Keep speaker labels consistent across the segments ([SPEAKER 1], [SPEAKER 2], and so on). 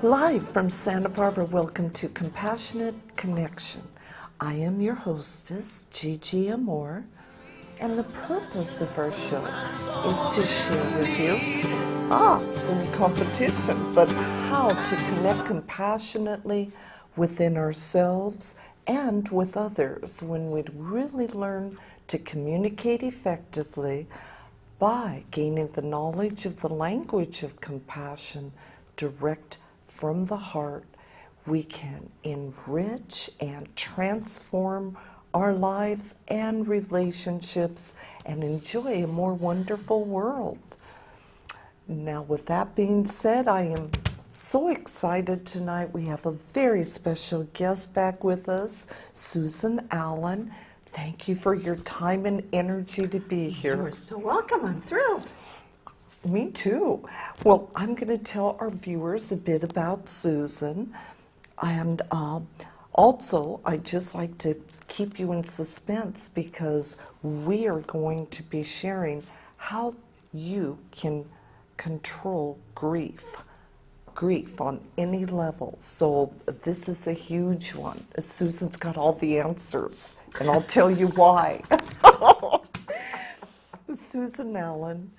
[SPEAKER 1] Live from Santa Barbara, welcome to Compassionate Connection. I am your hostess, Gigi Amore, and the purpose of our show is to share with you, in competition, but how to connect compassionately within ourselves and with others when we'd really learn to communicate effectively by gaining the knowledge of the language of compassion direct from the heart. We can enrich and transform our lives and relationships and enjoy a more wonderful world. Now, with that being said, I am so excited tonight. We have a very special guest back with us, Susan Allan. Thank you for your time and energy to be here.
[SPEAKER 2] You're so welcome. I'm thrilled.
[SPEAKER 1] Me too. Well, I'm going to tell our viewers a bit about Susan. And also, I'd just like to keep you in suspense because we are going to be sharing how you can control grief on any level. So this is a huge one. Susan's got all the answers, and I'll tell you why. Susan Allan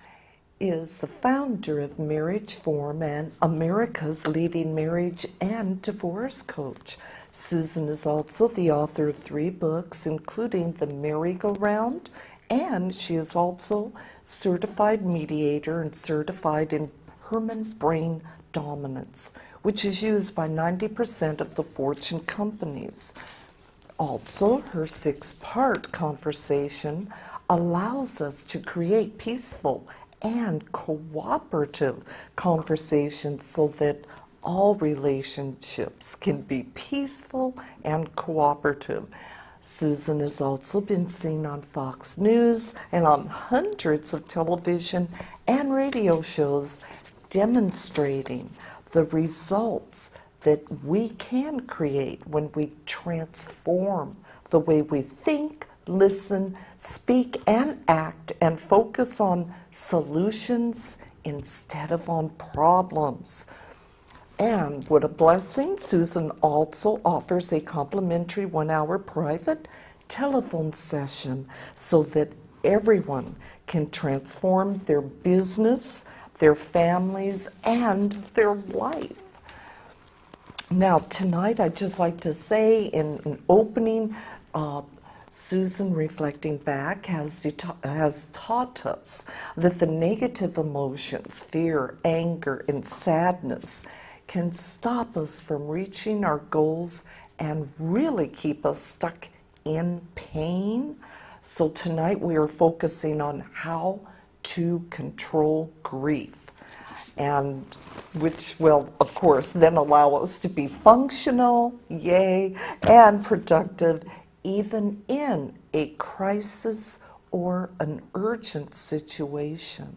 [SPEAKER 1] is the founder of Marriage Form and America's leading marriage and divorce coach. Susan is also the author of 3 books, including The Merry-Go-Round, and she is also certified mediator and certified in Herman brain dominance, which is used by 90% of the Fortune companies. Also, her 6-part conversation allows us to create peaceful and cooperative conversations so that all relationships can be peaceful and cooperative. Susan has also been seen on Fox News and on hundreds of television and radio shows demonstrating the results that we can create when we transform the way we think, listen, speak, and act, and focus on solutions instead of on problems. And what a blessing, Susan also offers a complimentary 1-hour private telephone session so that everyone can transform their business, their families, and their life. Now, tonight, I'd just like to say in an opening, Susan, reflecting back, has taught us that the negative emotions, fear, anger, and sadness, can stop us from reaching our goals and really keep us stuck in pain. So tonight we are focusing on how to control grief, and which will, of course, then allow us to be functional, yay, and productive even in a crisis or an urgent situation.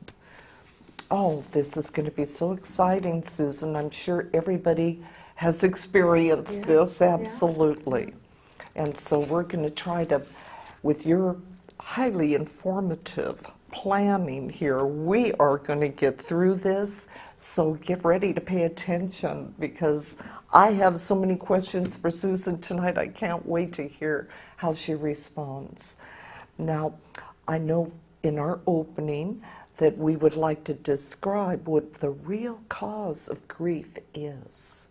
[SPEAKER 1] Oh, this is going to be so exciting, Susan. I'm sure everybody has experienced this, absolutely. And so we're going to try to, with your highly informative planning here, we are going to get through this. So get ready to pay attention because I have so many questions for Susan tonight. I can't wait to hear how she responds. Now, I know in our opening that we would like to describe what the real cause of grief is.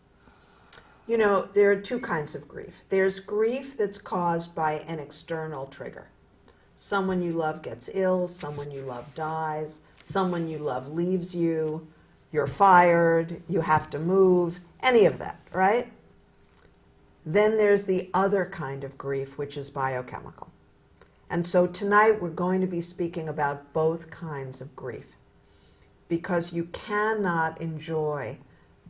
[SPEAKER 2] You know, there are 2 kinds of grief. There's grief that's caused by an external trigger. Someone you love gets ill, someone you love dies, someone you love leaves you, you're fired, you have to move, any of that, right? Then there's the other kind of grief, which is biochemical. And so tonight we're going to be speaking about both kinds of grief because you cannot enjoy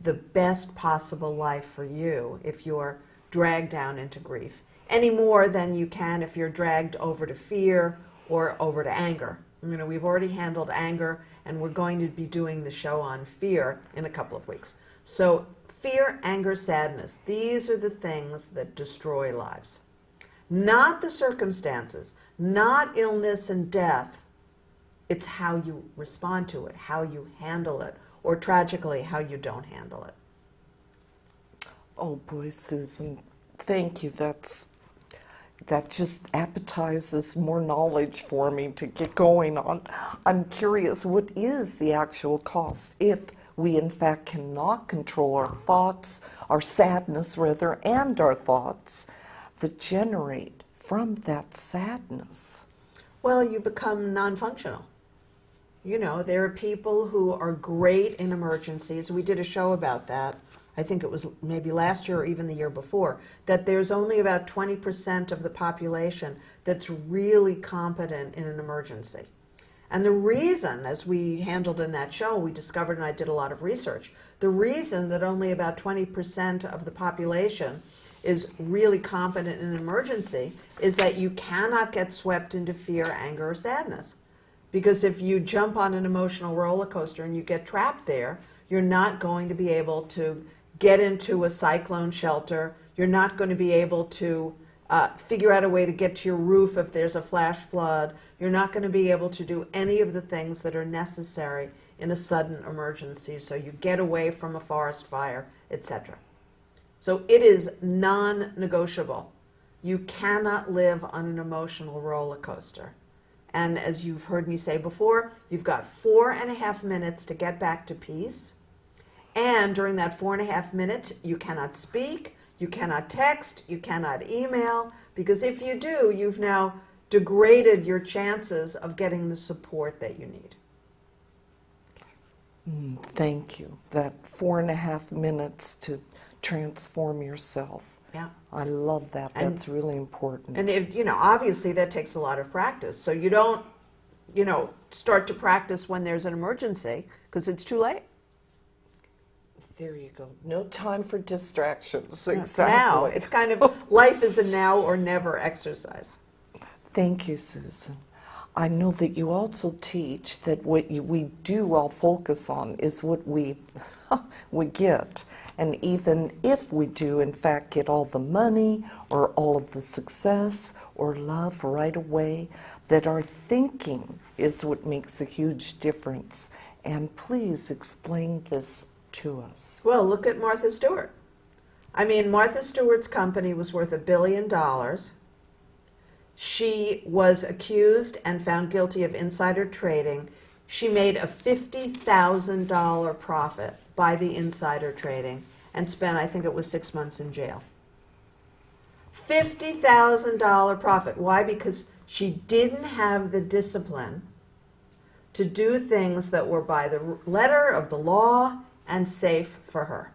[SPEAKER 2] the best possible life for you if you're dragged down into grief any more than you can if you're dragged over to fear or over to anger. You know, we've already handled anger and we're going to be doing the show on fear in a couple of weeks. So fear, anger, sadness, these are the things that destroy lives. Not the circumstances, not illness and death. It's how you respond to it, how you handle it, or tragically, how you don't handle it.
[SPEAKER 1] Oh boy, Susan, thank you. That just appetizes more knowledge for me to get going on. I'm curious, what is the actual cost if we in fact cannot control our thoughts, our sadness rather, and our thoughts that generate from that sadness?
[SPEAKER 2] Well, you become non-functional. You know, there are people who are great in emergencies. We did a show about that. I think it was maybe last year or even the year before, that there's only about 20% of the population that's really competent in an emergency. And the reason, as we handled in that show, we discovered, and I did a lot of research, the reason that only about 20% of the population is really competent in an emergency is that you cannot get swept into fear, anger, or sadness. Because if you jump on an emotional roller coaster and you get trapped there, you're not going to be able to get into a cyclone shelter. You're not going to be able to figure out a way to get to your roof if there's a flash flood. You're not going to be able to do any of the things that are necessary in a sudden emergency. So you get away from a forest fire, etc. So it is non-negotiable. You cannot live on an emotional roller coaster. And as you've heard me say before, you've got 4.5 minutes to get back to peace. And during that 4.5 minutes, you cannot speak, you cannot text, you cannot email, because if you do, you've now degraded your chances of getting the support that you need.
[SPEAKER 1] Thank you. That 4.5 minutes to transform yourself.
[SPEAKER 2] Yeah.
[SPEAKER 1] I love that. That's really important.
[SPEAKER 2] And if, obviously that takes a lot of practice. So you don't, start to practice when there's an emergency because it's too late.
[SPEAKER 1] There you go. No time for distractions.
[SPEAKER 2] Yeah.
[SPEAKER 1] Exactly.
[SPEAKER 2] Now, it's kind of, life is a now or never exercise.
[SPEAKER 1] Thank you, Susan. I know that you also teach that what we do all focus on is what we get. And even if we do, in fact, get all the money or all of the success or love right away, that our thinking is what makes a huge difference. And please explain this to us.
[SPEAKER 2] Well, look at Martha Stewart. I mean, Martha Stewart's company was worth $1 billion. She was accused and found guilty of insider trading. She made a $50,000 profit by the insider trading and spent, I think it was 6 months in jail. $50,000 profit. Why? Because she didn't have the discipline to do things that were by the letter of the law and safe for her.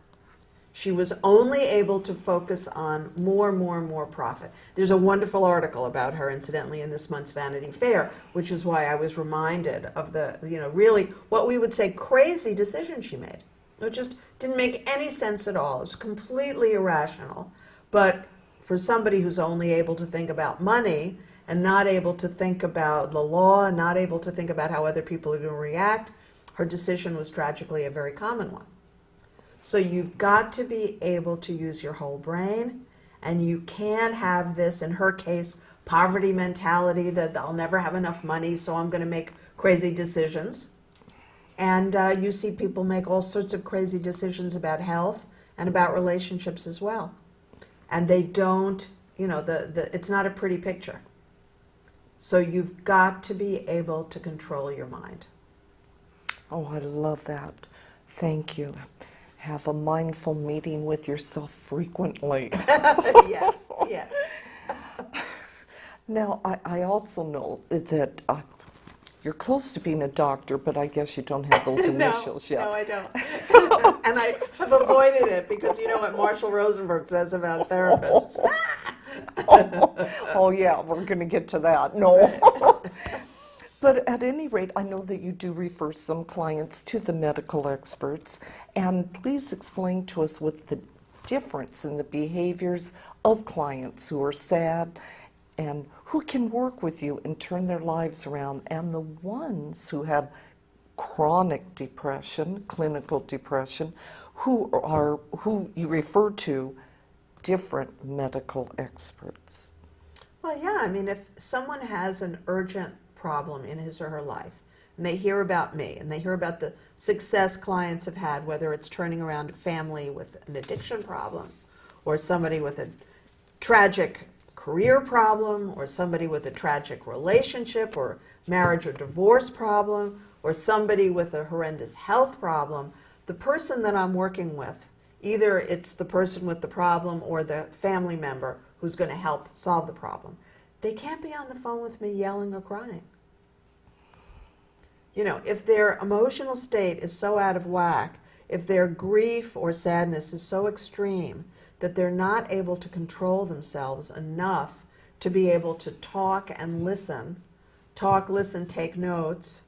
[SPEAKER 2] She was only able to focus on more profit. There's a wonderful article about her, incidentally, in this month's Vanity Fair, which is why I was reminded of the, really what we would say crazy decision she made. It just didn't make any sense at all. It was completely irrational. But for somebody who's only able to think about money and not able to think about the law and not able to think about how other people are going to react, her decision was tragically a very common one. So you've got to be able to use your whole brain, and you can't have this, in her case, poverty mentality that I'll never have enough money, so I'm going to make crazy decisions. And you see people make all sorts of crazy decisions about health and about relationships as well. And they don't, it's not a pretty picture. So you've got to be able to control your mind.
[SPEAKER 1] Oh, I love that. Thank you. Have a mindful meeting with yourself frequently.
[SPEAKER 2] Yes.
[SPEAKER 1] Now, I also know that you're close to being a doctor, but I guess you don't have those initials yet.
[SPEAKER 2] No, I don't. And I have avoided it because you know what Marshall Rosenberg says about therapists.
[SPEAKER 1] Oh, yeah, we're going to get to that. No. But at any rate, I know that you do refer some clients to the medical experts, and please explain to us what the difference in the behaviors of clients who are sad and who can work with you and turn their lives around, and the ones who have chronic depression, clinical depression, who you refer to different medical experts.
[SPEAKER 2] Well, yeah, I mean, if someone has an urgent problem in his or her life, and they hear about me, and they hear about the success clients have had, whether it's turning around a family with an addiction problem, or somebody with a tragic career problem, or somebody with a tragic relationship or marriage or divorce problem, or somebody with a horrendous health problem, the person that I'm working with, either it's the person with the problem or the family member who's going to help solve the problem, they can't be on the phone with me yelling or crying. You know, if their emotional state is so out of whack, if their grief or sadness is so extreme that they're not able to control themselves enough to be able to talk and listen, talk, listen, take notes,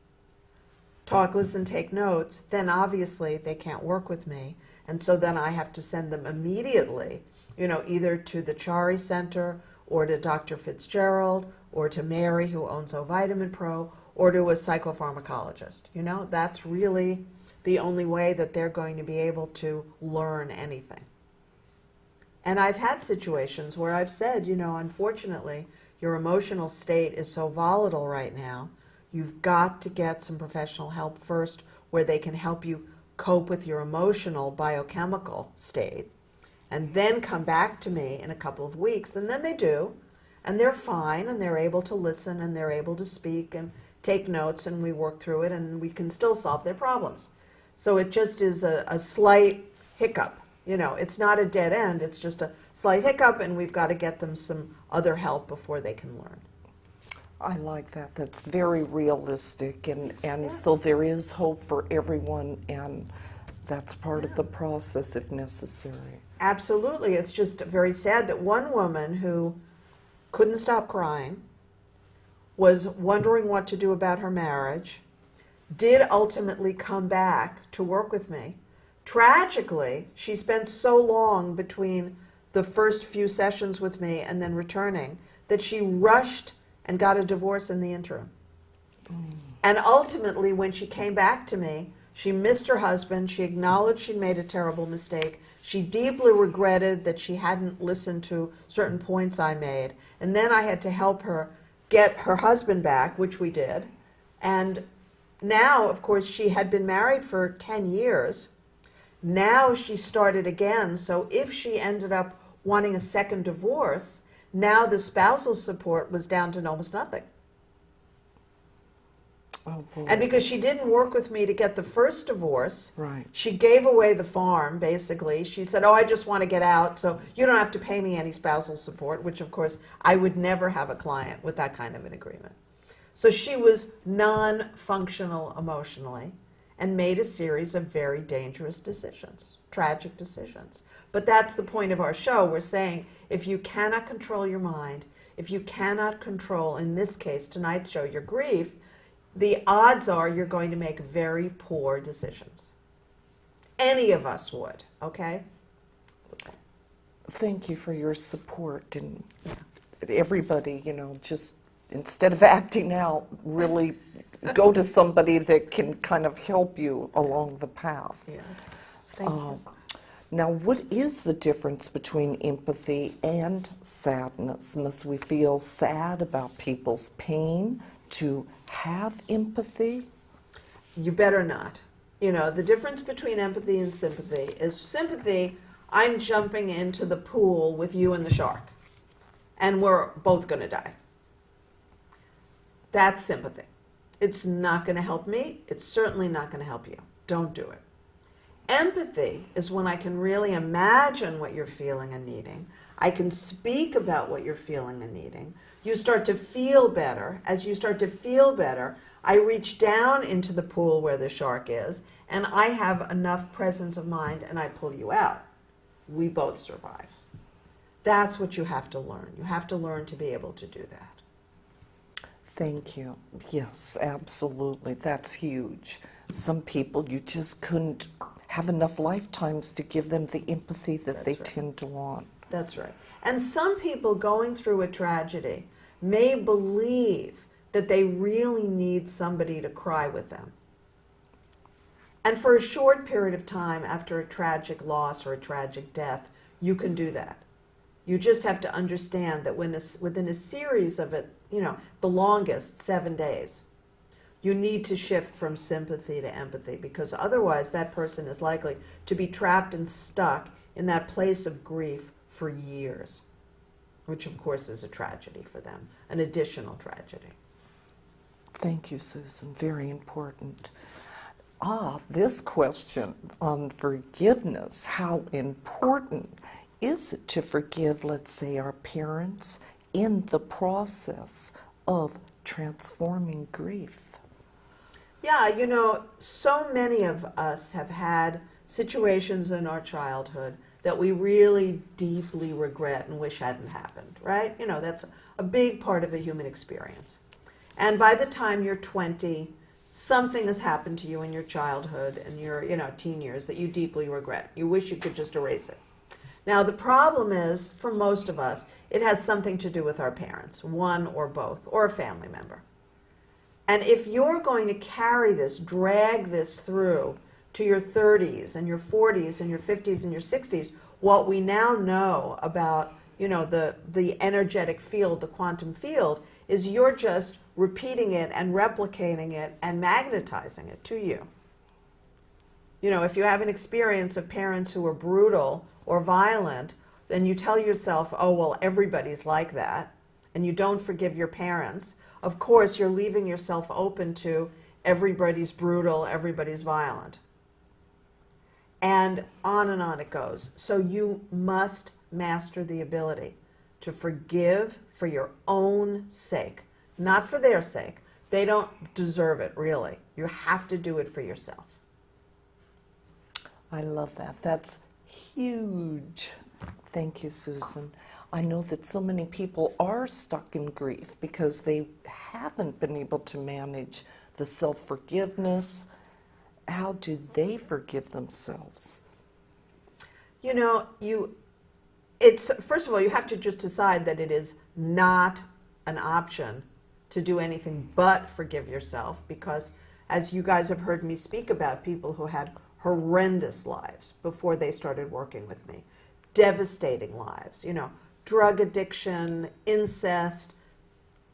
[SPEAKER 2] talk, listen, take notes, then obviously they can't work with me. And so then I have to send them immediately, you know, either to the Chari Center or to Dr. Fitzgerald or to Mary, who owns O Vitamin Pro, or to a psychopharmacologist. You know, that's really the only way that they're going to be able to learn anything. And I've had situations where I've said, you know, unfortunately, your emotional state is so volatile right now, you've got to get some professional help first where they can help you cope with your emotional biochemical state, and then come back to me in a couple of weeks. And then they do, and they're fine, and they're able to listen, and they're able to speak and take notes, and we work through it, and we can still solve their problems. So it just is a slight hiccup. You know, it's not a dead end, it's just a slight hiccup, and we've got to get them some other help before they can learn.
[SPEAKER 1] I like that. That's very realistic, and so there is hope for everyone, and that's part of the process if necessary.
[SPEAKER 2] Absolutely. It's just very sad that one woman who couldn't stop crying, was wondering what to do about her marriage, did ultimately come back to work with me. Tragically, she spent so long between the first few sessions with me and then returning that she rushed and got a divorce in the interim. And ultimately, when she came back to me, she missed her husband. She acknowledged she'd made a terrible mistake. She deeply regretted that she hadn't listened to certain points I made. And then I had to help her get her husband back, which we did. And now, of course, she had been married for 10 years. Now she started again. So if she ended up wanting a second divorce, now the spousal support was down to almost nothing.
[SPEAKER 1] Oh, boy.
[SPEAKER 2] And because she didn't work with me to get the first divorce,
[SPEAKER 1] Right.
[SPEAKER 2] she gave away the farm, basically. She said, oh, I just want to get out, so you don't have to pay me any spousal support, which, of course, I would never have a client with that kind of an agreement. So she was non-functional emotionally and made a series of very dangerous decisions, tragic decisions. But that's the point of our show. We're saying if you cannot control your mind, if you cannot control, in this case, tonight's show, your grief, the odds are you're going to make very poor decisions. Any of us would, okay?
[SPEAKER 1] Thank you for your support, and everybody, you know, just instead of acting out, really go to somebody that can kind of help you along the path.
[SPEAKER 2] Yes. Thank you.
[SPEAKER 1] Now, what is the difference between empathy and sadness? Must we feel sad about people's pain to have empathy?
[SPEAKER 2] You better not. You know, the difference between empathy and sympathy is sympathy, I'm jumping into the pool with you and the shark, and we're both going to die. That's sympathy. It's not going to help me. It's certainly not going to help you. Don't do it. Empathy is when I can really imagine what you're feeling and needing. I can speak about what you're feeling and needing. You start to feel better. As you start to feel better, I reach down into the pool where the shark is, and I have enough presence of mind, and I pull you out. We both survive. That's what you have to learn. You have to learn to be able to do that.
[SPEAKER 1] Thank you. Yes, absolutely. That's huge. Some people, you just couldn't have enough lifetimes to give them the empathy that they tend to want.
[SPEAKER 2] That's right. And some people going through a tragedy may believe that they really need somebody to cry with them. And for a short period of time after a tragic loss or a tragic death, you can do that. You just have to understand that within a series of it, the longest 7 days, you need to shift from sympathy to empathy, because otherwise that person is likely to be trapped and stuck in that place of grief for years, which of course is a tragedy for them, an additional tragedy.
[SPEAKER 1] Thank you, Susan. Very important. This question on forgiveness. How important is it to forgive, let's say, our parents in the process of transforming grief?
[SPEAKER 2] Yeah, you know, so many of us have had situations in our childhood that we really deeply regret and wish hadn't happened, right? You know, that's a big part of the human experience. And by the time you're 20, something has happened to you in your childhood and your, teen years that you deeply regret. You wish you could just erase it. Now, the problem is, for most of us, it has something to do with our parents, one or both, or a family member. And if you're going to carry this, drag this through to your 30s and your 40s and your 50s and your 60s, what we now know about, the energetic field, the quantum field, is you're just repeating it and replicating it and magnetizing it to you. You know, if you have an experience of parents who are brutal or violent, then you tell yourself, oh, well, everybody's like that, and you don't forgive your parents. Of course, you're leaving yourself open to everybody's brutal, everybody's violent. And on it goes. So you must master the ability to forgive for your own sake, not for their sake. They don't deserve it, really. You have to do it for yourself.
[SPEAKER 1] I love that. That's huge. Thank you, Susan. I know that so many people are stuck in grief because they haven't been able to manage the self-forgiveness. How do they forgive themselves?
[SPEAKER 2] You know, it's first of all, you have to just decide that it is not an option to do anything but forgive yourself, because as you guys have heard me speak about people who had horrendous lives before they started working with me, devastating lives, drug addiction, incest,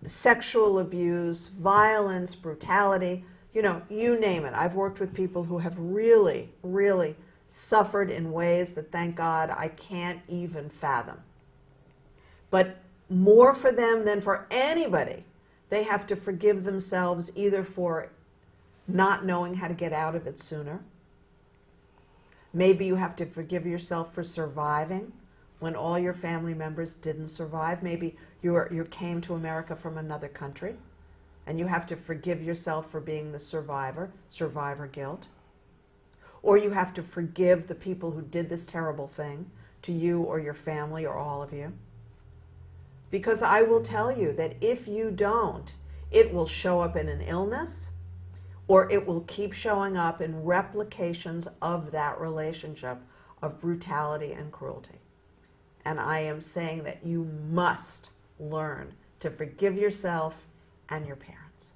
[SPEAKER 2] sexual abuse, violence, brutality, you name it. I've worked with people who have really, really suffered in ways that, thank God, I can't even fathom. But more for them than for anybody, they have to forgive themselves either for not knowing how to get out of it sooner. Maybe you have to forgive yourself for surviving when all your family members didn't survive. Maybe you came to America from another country, and you have to forgive yourself for being the survivor guilt. Or you have to forgive the people who did this terrible thing to you or your family or all of you. Because I will tell you that if you don't, it will show up in an illness, or it will keep showing up in replications of that relationship of brutality and cruelty. And I am saying that you must learn to forgive yourself and your parents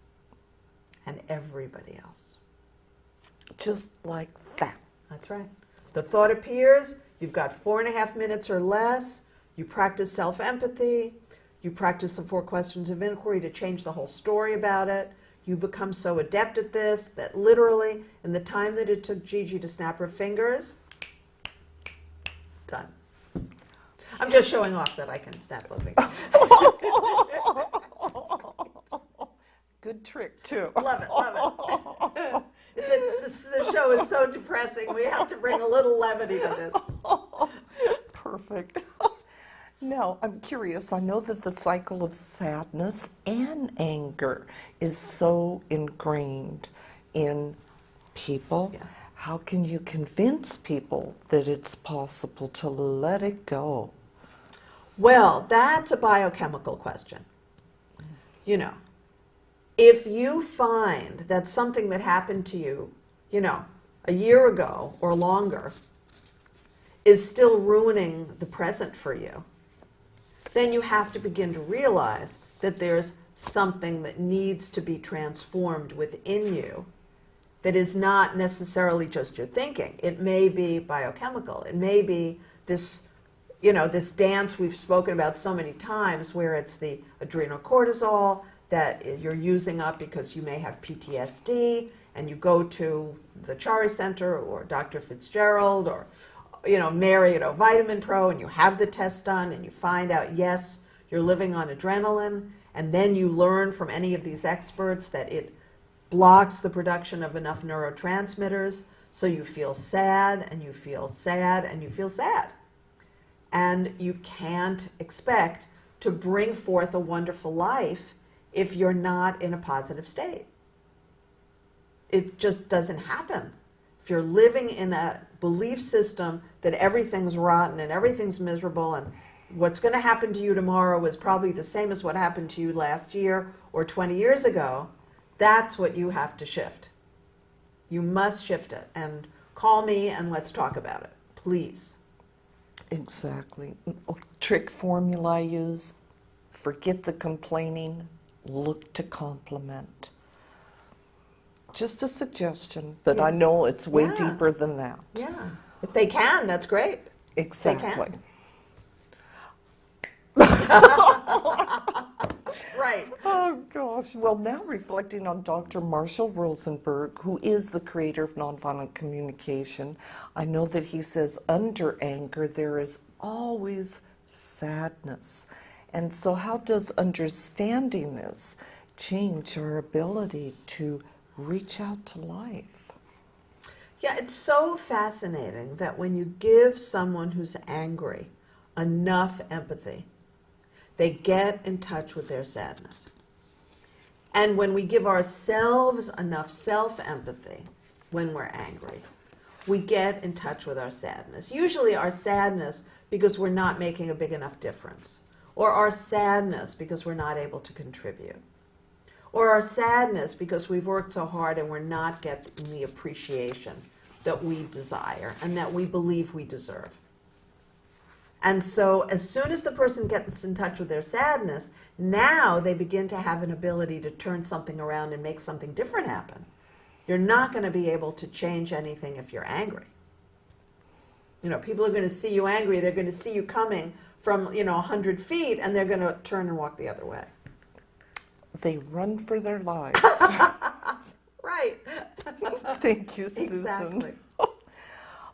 [SPEAKER 2] and everybody else.
[SPEAKER 1] Just like that.
[SPEAKER 2] That's right. The thought appears, you've got 4.5 minutes or less, you practice self-empathy, you practice the 4 questions of inquiry to change the whole story about it. You become so adept at this that literally, in the time that it took Gigi to snap her fingers, done. I'm just showing off that I can snap those fingers.
[SPEAKER 1] Good trick, too.
[SPEAKER 2] Love it. The show is so depressing. We have to bring a little levity to this.
[SPEAKER 1] Perfect. Now, I'm curious. I know that the cycle of sadness and anger is so ingrained in people.
[SPEAKER 2] Yeah.
[SPEAKER 1] How can you convince people that it's possible to let it go?
[SPEAKER 2] Well, that's a biochemical question. If you find that something that happened to you, a year ago or longer, is still ruining the present for you, then you have to begin to realize that there's something that needs to be transformed within you that is not necessarily just your thinking. It may be biochemical. It may be this, this dance we've spoken about so many times where it's the adrenal cortisol that you're using up because you may have PTSD, and you go to the Chari Center or Dr. Fitzgerald or Vitamin Pro, and you have the test done, and you find out, yes, you're living on adrenaline, and then you learn from any of these experts that it blocks the production of enough neurotransmitters, so you feel sad, and you feel sad, and you feel sad. And you can't expect to bring forth a wonderful life if you're not in a positive state. It just doesn't happen. If you're living in a belief system that everything's rotten and everything's miserable and what's going to happen to you tomorrow is probably the same as what happened to you last year or 20 years ago, that's what you have to shift. You must shift it. And call me and let's talk about it, please.
[SPEAKER 1] Exactly. Trick formula I use: forget the complaining, look to compliment. Just a suggestion, but I know it's way deeper than that.
[SPEAKER 2] Yeah. If they can, that's great.
[SPEAKER 1] Exactly.
[SPEAKER 2] Right.
[SPEAKER 1] Oh gosh. Well, now reflecting on Dr. Marshall Rosenberg, who is the creator of nonviolent communication, I know that he says under anger there is always sadness. And so how does understanding this change our ability to reach out to life?
[SPEAKER 2] Yeah, it's so fascinating that when you give someone who's angry enough empathy, they get in touch with their sadness. And when we give ourselves enough self-empathy when we're angry, we get in touch with our sadness. Usually our sadness because we're not making a big enough difference, or our sadness because we're not able to contribute, or our sadness because we've worked so hard and we're not getting the appreciation that we desire and that we believe we deserve. And so as soon as the person gets in touch with their sadness, now they begin to have an ability to turn something around and make something different happen. You're not going to be able to change anything if you're angry. People are going to see you angry. They're going to see you coming from, 100 feet, and they're going to turn and walk the other way.
[SPEAKER 1] They run for their lives.
[SPEAKER 2] Right.
[SPEAKER 1] Thank you, Susan.
[SPEAKER 2] Exactly.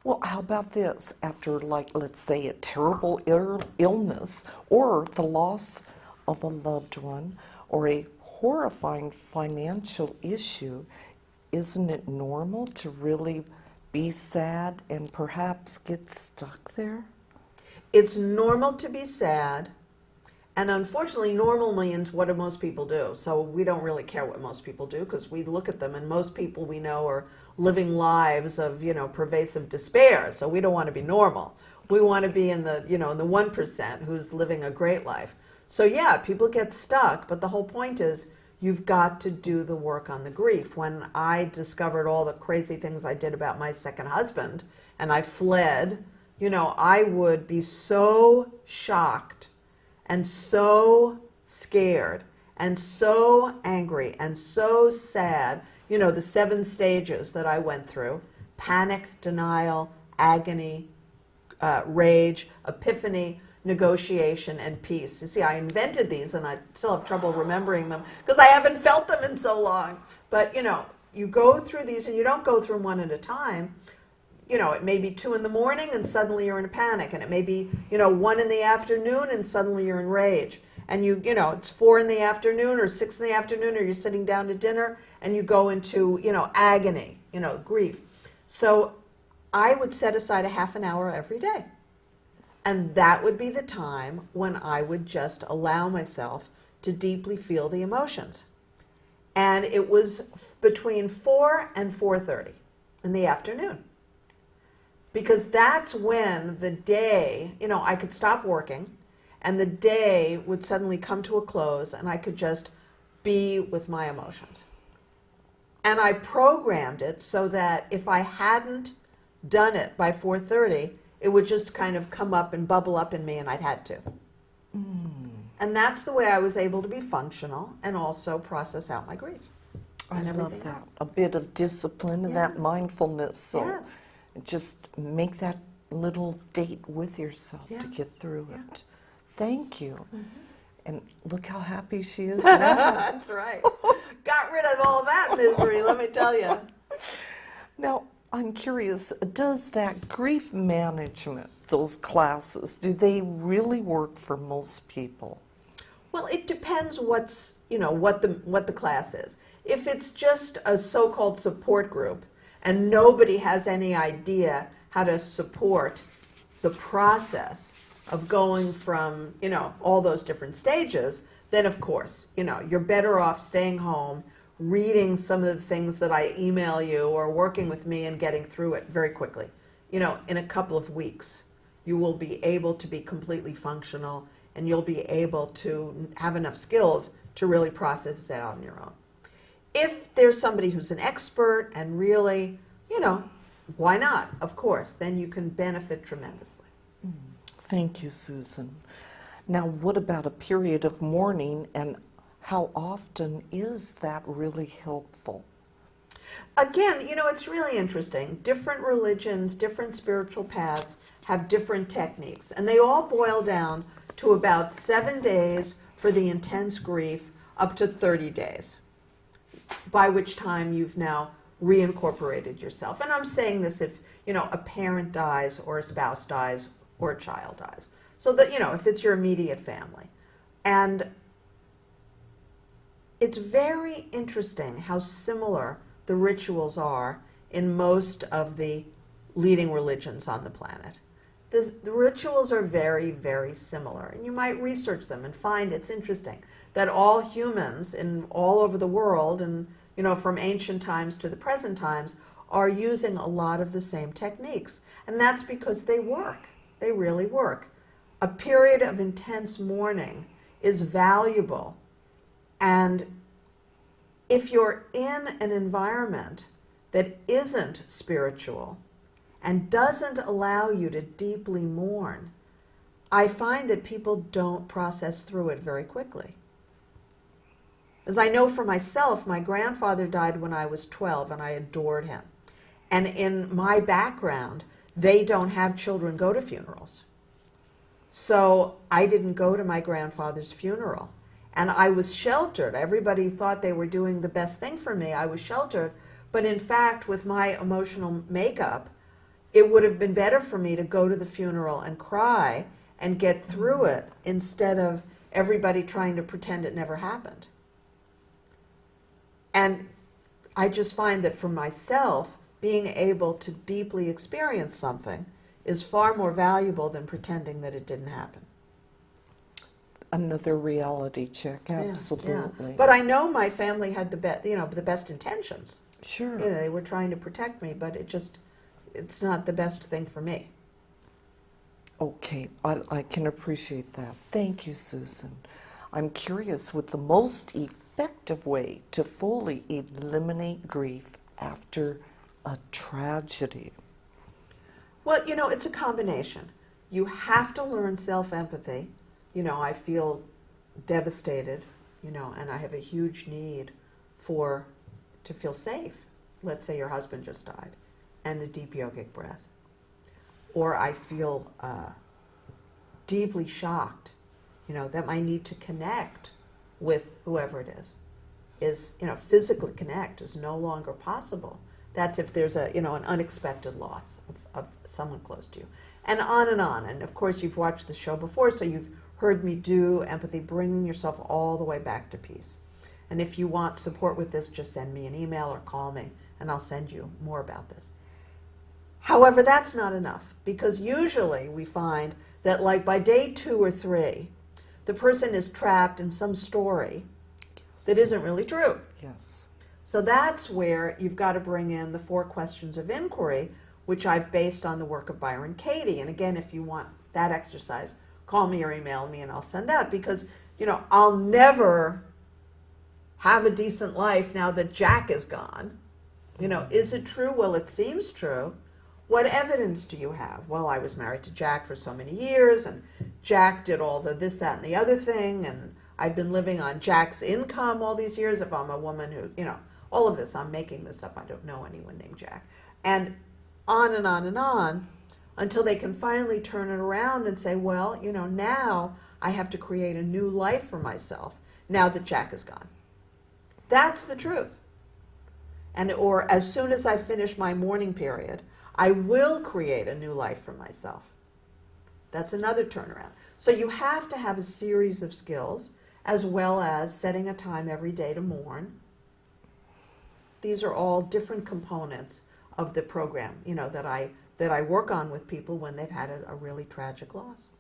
[SPEAKER 1] Well, how about this? After, let's say, a terrible illness or the loss of a loved one or a horrifying financial issue, isn't it normal to really be sad and perhaps get stuck there?
[SPEAKER 2] It's normal to be sad. And unfortunately, normal means what do most people do? So we don't really care what most people do because we look at them and most people we know are living lives of, pervasive despair. So we don't want to be normal. We want to be in the 1% who's living a great life. So yeah, people get stuck, but the whole point is you've got to do the work on the grief. When I discovered all the crazy things I did about my second husband and I fled, I would be so shocked and so scared and so angry and so sad, the 7 stages that I went through: panic, denial, agony, rage, epiphany, negotiation, and peace. You see, I invented these and I still have trouble remembering them because I haven't felt them in so long. But, you go through these and you don't go through them one at a time. It may be 2 in the morning and suddenly you're in a panic. And it may be, 1 in the afternoon and suddenly you're in rage. And it's 4 in the afternoon or 6 in the afternoon, or you're sitting down to dinner and you go into, agony, grief. So I would set aside a half an hour every day. And that would be the time when I would just allow myself to deeply feel the emotions. And it was between 4 and 4:30 in the afternoon. Because that's when the day, I could stop working and the day would suddenly come to a close and I could just be with my emotions. And I programmed it so that if I hadn't done it by 4:30, it would just kind of come up and bubble up in me and I'd had to. And that's the way I was able to be functional and also process out my grief.
[SPEAKER 1] I
[SPEAKER 2] and
[SPEAKER 1] love
[SPEAKER 2] everything
[SPEAKER 1] that.
[SPEAKER 2] else.
[SPEAKER 1] A bit of discipline and that mindfulness. So
[SPEAKER 2] Yes.
[SPEAKER 1] just make that little date with yourself
[SPEAKER 2] Yeah.
[SPEAKER 1] to get through
[SPEAKER 2] Yeah.
[SPEAKER 1] it. Thank you. And look how happy she is now.
[SPEAKER 2] That's right. Got rid of all that misery, let me tell you.
[SPEAKER 1] Now, I'm curious, does that grief management, those classes, do they really work for most people?
[SPEAKER 2] Well, it depends what the class is. If it's just a so-called support group and nobody has any idea how to support the process of going from, all those different stages, then of course, you're better off staying home, reading some of the things that I email you or working with me and getting through it very quickly. In a couple of weeks, you will be able to be completely functional and you'll be able to have enough skills to really process it out on your own. If there's somebody who's an expert and really, why not? Of course, then you can benefit tremendously.
[SPEAKER 1] Thank you, Susan. Now, what about a period of mourning, and how often is that really helpful?
[SPEAKER 2] Again, it's really interesting. Different religions, different spiritual paths have different techniques, and they all boil down to about 7 days for the intense grief, up to 30 days, by which time you've now reincorporated yourself. And I'm saying this if, a parent dies or a spouse dies or a child dies. So that, if it's your immediate family. And it's very interesting how similar the rituals are in most of the leading religions on the planet. The rituals are very, very similar. And you might research them and find it's interesting that all humans in all over the world, and from ancient times to the present times, are using a lot of the same techniques. And that's because they work. They really work. A period of intense mourning is valuable. And if you're in an environment that isn't spiritual and doesn't allow you to deeply mourn, I find that people don't process through it very quickly. As I know for myself, my grandfather died when I was 12 and I adored him. And in my background, they don't have children go to funerals. So I didn't go to my grandfather's funeral. And I was sheltered. Everybody thought they were doing the best thing for me. I was sheltered. But in fact, with my emotional makeup, it would have been better for me to go to the funeral and cry and get through it instead of everybody trying to pretend it never happened. And I just find that for myself, being able to deeply experience something is far more valuable than pretending that it didn't happen.
[SPEAKER 1] Another reality check, absolutely.
[SPEAKER 2] Yeah. But I know my family had the best intentions.
[SPEAKER 1] Sure.
[SPEAKER 2] They were trying to protect me, but it's not the best thing for me.
[SPEAKER 1] Okay, I can appreciate that. Thank you, Susan. I'm curious what the most effective way to fully eliminate grief after a tragedy.
[SPEAKER 2] Well, it's a combination. You have to learn self-empathy. I feel devastated, and I have a huge need to feel safe. Let's say your husband just died, and a deep yogic breath. Or I feel deeply shocked, that my need to connect with whoever it is, physically connect is no longer possible. That's if there's an unexpected loss of someone close to you. And on and on. And of course, you've watched the show before, so you've heard me do empathy, bringing yourself all the way back to peace. And if you want support with this, just send me an email or call me, and I'll send you more about this. However, that's not enough, because usually we find that like by day 2 or 3, the person is trapped in some story that isn't really true.
[SPEAKER 1] Yes.
[SPEAKER 2] So that's where you've got to bring in the 4 questions of inquiry, which I've based on the work of Byron Katie. And again, if you want that exercise, call me or email me and I'll send that, because, I'll never have a decent life now that Jack is gone. Is it true? Well, it seems true. What evidence do you have? Well, I was married to Jack for so many years, and Jack did all the this, that, and the other thing, and I've been living on Jack's income all these years. If I'm a woman who, all of this, I'm making this up. I don't know anyone named Jack. And on and on and on, until they can finally turn it around and say, well, now I have to create a new life for myself now that Jack is gone. That's the truth. or as soon as I finish my mourning period, I will create a new life for myself. That's another turnaround. So you have to have a series of skills, as well as setting a time every day to mourn. These are all different components of the program, that I work on with people when they've had a really tragic loss.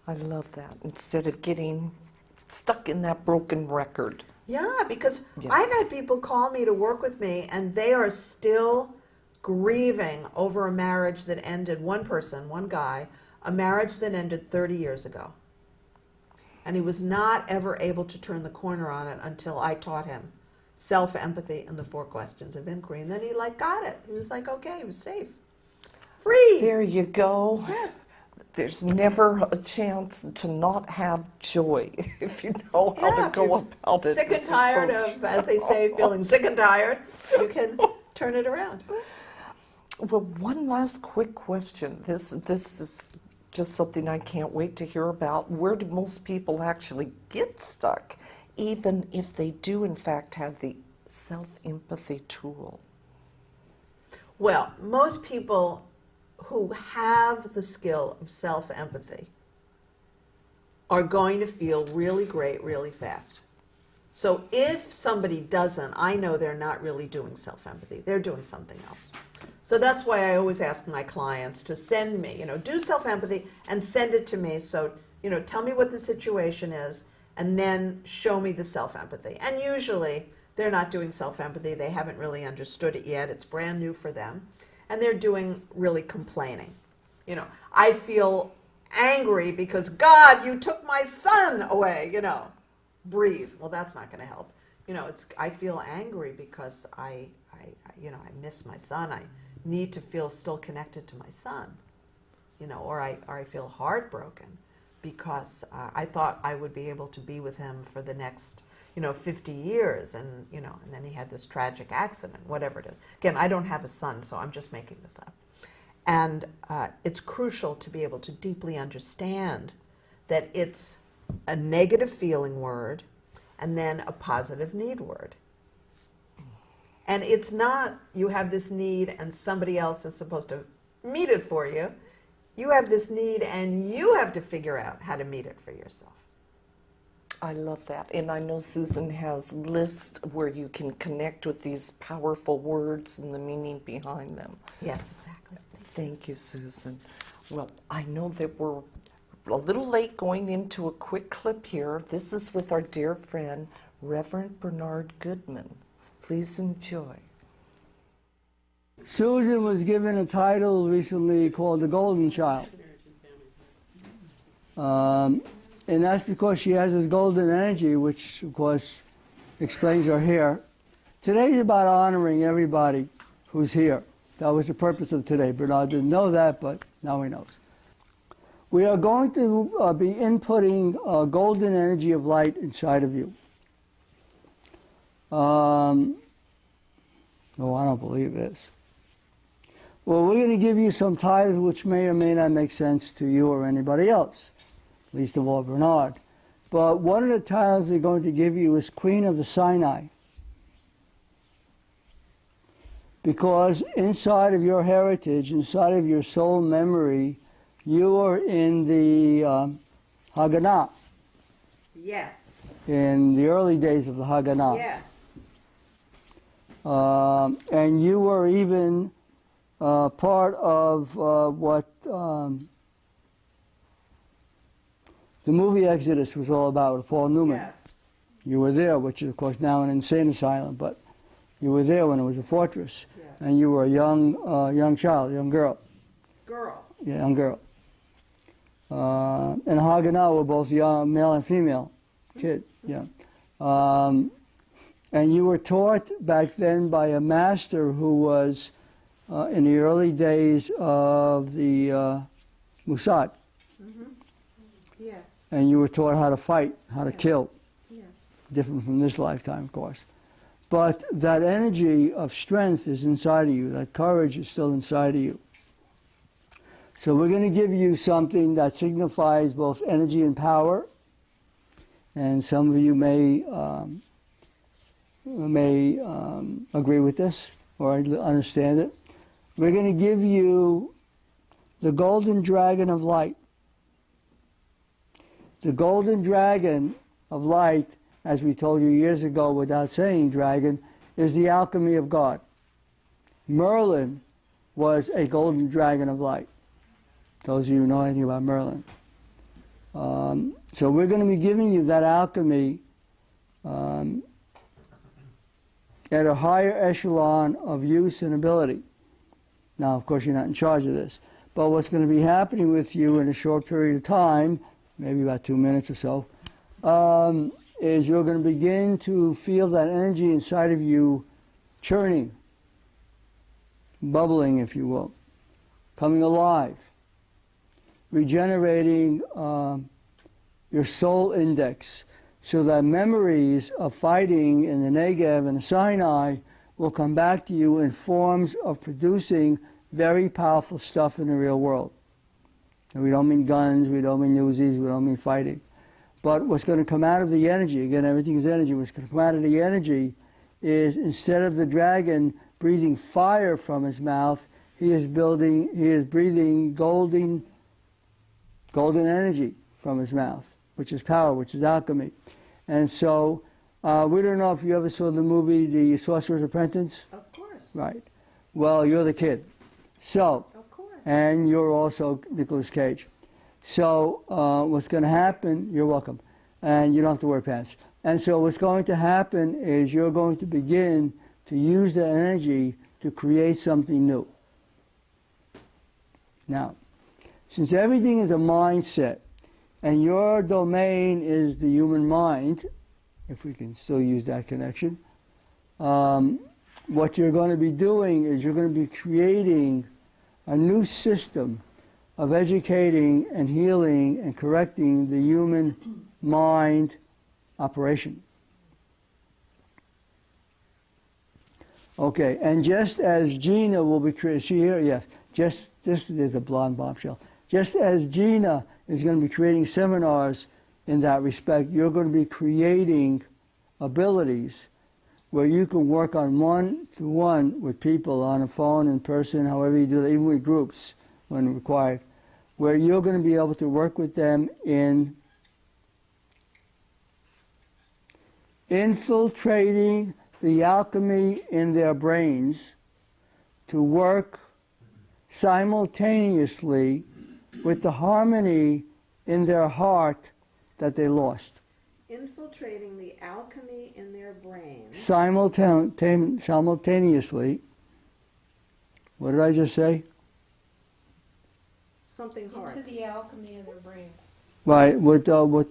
[SPEAKER 1] I love that. Instead of getting stuck in that broken record.
[SPEAKER 2] Yeah, because
[SPEAKER 1] Yeah.
[SPEAKER 2] I've had people call me to work with me, and they are still grieving over a marriage that ended, one guy, a marriage that ended 30 years ago. And he was not ever able to turn the corner on it until I taught him self-empathy and the 4 questions of inquiry. And then he got it. He was like, okay, he was safe. Free.
[SPEAKER 1] There you go.
[SPEAKER 2] Yes.
[SPEAKER 1] There's never a chance to not have joy if you know how
[SPEAKER 2] Yeah,
[SPEAKER 1] to go about it.
[SPEAKER 2] sick and
[SPEAKER 1] this
[SPEAKER 2] tired
[SPEAKER 1] approach.
[SPEAKER 2] of, as they say, feeling sick and tired, you can turn it around.
[SPEAKER 1] Well, one last quick question. This is just something I can't wait to hear about. Where do most people actually get stuck, even if they do, in fact, have the self-empathy tool?
[SPEAKER 2] Well, most people who have the skill of self-empathy are going to feel really great really fast. So if somebody doesn't, I know they're not really doing self-empathy. They're doing something else. So that's why I always ask my clients to send me, do self-empathy and send it to me. So, tell me what the situation is and then show me the self-empathy. And usually they're not doing self-empathy. They haven't really understood it yet. It's brand new for them. And they're doing really complaining. I feel angry because, God, you took my son away, Breathe. Well, that's not going to help. I feel angry because I miss my son. I need to feel still connected to my son, or I feel heartbroken because I thought I would be able to be with him for the next 50 years, and then he had this tragic accident, whatever it is. Again, I don't have a son, so I'm just making this up. And it's crucial to be able to deeply understand that it's a negative feeling word and then a positive need word. And it's not you have this need and somebody else is supposed to meet it for you. You have this need and you have to figure out how to meet it for yourself.
[SPEAKER 1] I love that. And I know Susan has lists where you can connect with these powerful words and the meaning behind them.
[SPEAKER 2] Yes, exactly.
[SPEAKER 1] Thank you, Susan. Well, I know that we're a little late going into a quick clip here. This is with our dear friend, Reverend Bernard Goodman. Please enjoy.
[SPEAKER 3] Susan was given a title recently called the Golden Child. And that's because she has this golden energy, which, of course, explains her hair. Today's about honoring everybody who's here. That was the purpose of today. Bernard didn't know that, but now he knows. We are going to be inputting a golden energy of light inside of you. Oh, I don't believe this. Well, we're going to give you some titles which may or may not make sense to you or anybody else, least of all Bernard. But one of the titles we're going to give you is Queen of the Sinai. Because inside of your heritage, inside of your soul memory, you are in the Haganah.
[SPEAKER 2] Yes.
[SPEAKER 3] In the early days of the Haganah.
[SPEAKER 2] Yes.
[SPEAKER 3] And you were even part of what the movie Exodus was all about, with Paul Newman.
[SPEAKER 2] Yes.
[SPEAKER 3] You were there, which is, of course, now an insane asylum, but you were there when it was a fortress.
[SPEAKER 2] Yes.
[SPEAKER 3] And you were a young child, young girl.
[SPEAKER 2] Girl.
[SPEAKER 3] Yeah, young girl. And Haganah were both young, male and female kid. Yeah. And you were taught back then by a master who was in the early days of the Mossad.
[SPEAKER 2] Mm-hmm. Yes.
[SPEAKER 3] And you were taught how to fight, how to kill.
[SPEAKER 2] Yes.
[SPEAKER 3] Different from this lifetime, of course. But that energy of strength is inside of you. That courage is still inside of you. So we're going to give you something that signifies both energy and power. And some of you may may agree with this or understand it. We're going to give you the golden dragon of light. The golden dragon of light, as we told you years ago without saying dragon, is the alchemy of God. Merlin was a golden dragon of light. Those of you who know anything about Merlin. So we're going to be giving you that alchemy at a higher echelon of use and ability. Now, of course, you're not in charge of this. But what's going to be happening with you in a short period of time, maybe about 2 minutes or so, is you're going to begin to feel that energy inside of you churning, bubbling, if you will, coming alive, regenerating your soul index, so that memories of fighting in the Negev and the Sinai will come back to you in forms of producing very powerful stuff in the real world. And we don't mean guns, we don't mean Uzis, we don't mean fighting. But what's going to come out of the energy, again, everything is energy, what's going to come out of the energy is, instead of the dragon breathing fire from his mouth, he is breathing golden energy from his mouth, which is power, which is alchemy. And so, we don't know if you ever saw the movie The Sorcerer's Apprentice.
[SPEAKER 2] Of course.
[SPEAKER 3] Right. Well, you're the kid. So,
[SPEAKER 2] Of course.
[SPEAKER 3] and you're also Nicolas Cage. So, what's going to happen, you're welcome, and you don't have to wear pants. And so what's going to happen is you're going to begin to use that energy to create something new. Now, since everything is a mindset, and your domain is the human mind, if we can still use that connection, what you're going to be doing is you're going to be creating a new system of educating and healing and correcting the human mind operation. Okay, and just as Gina will be created, she here? Yes. This is a blonde bombshell. Just as Gina is going to be creating seminars in that respect, you're going to be creating abilities where you can work on one-to-one with people on a phone, in person, however you do that, even with groups when required, where you're going to be able to work with them in infiltrating the alchemy in their brains to work simultaneously with the harmony in their heart that they lost.
[SPEAKER 2] Infiltrating the alchemy in their brains.
[SPEAKER 3] Simultaneously. What did I just say?
[SPEAKER 2] Something hard.
[SPEAKER 4] Into the alchemy in their brains.
[SPEAKER 3] Right, with
[SPEAKER 5] Harmony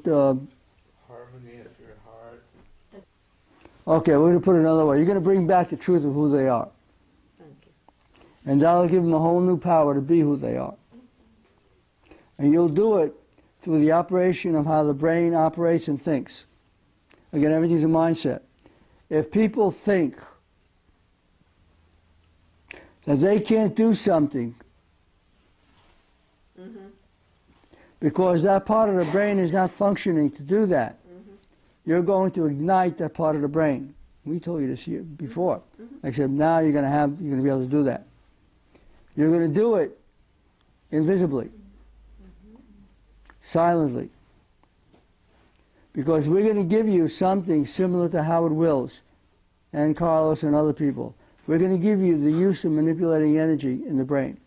[SPEAKER 5] of your heart.
[SPEAKER 3] okay, we're going to put it another way. You're going to bring back the truth of who they are.
[SPEAKER 2] Thank you.
[SPEAKER 3] And that'll give them a whole new power to be who they are. And you'll do it through the operation of how the brain operates and thinks. Again, everything's a mindset. If people think that they can't do something because that part of the brain is not functioning to do that, you're going to ignite that part of the brain. We told you this year before. Except now you're going to be able to do that. You're going to do it invisibly, silently. Because we're going to give you something similar to Howard Wills and Carlos and other people. We're going to give you the use of manipulating energy in the brain,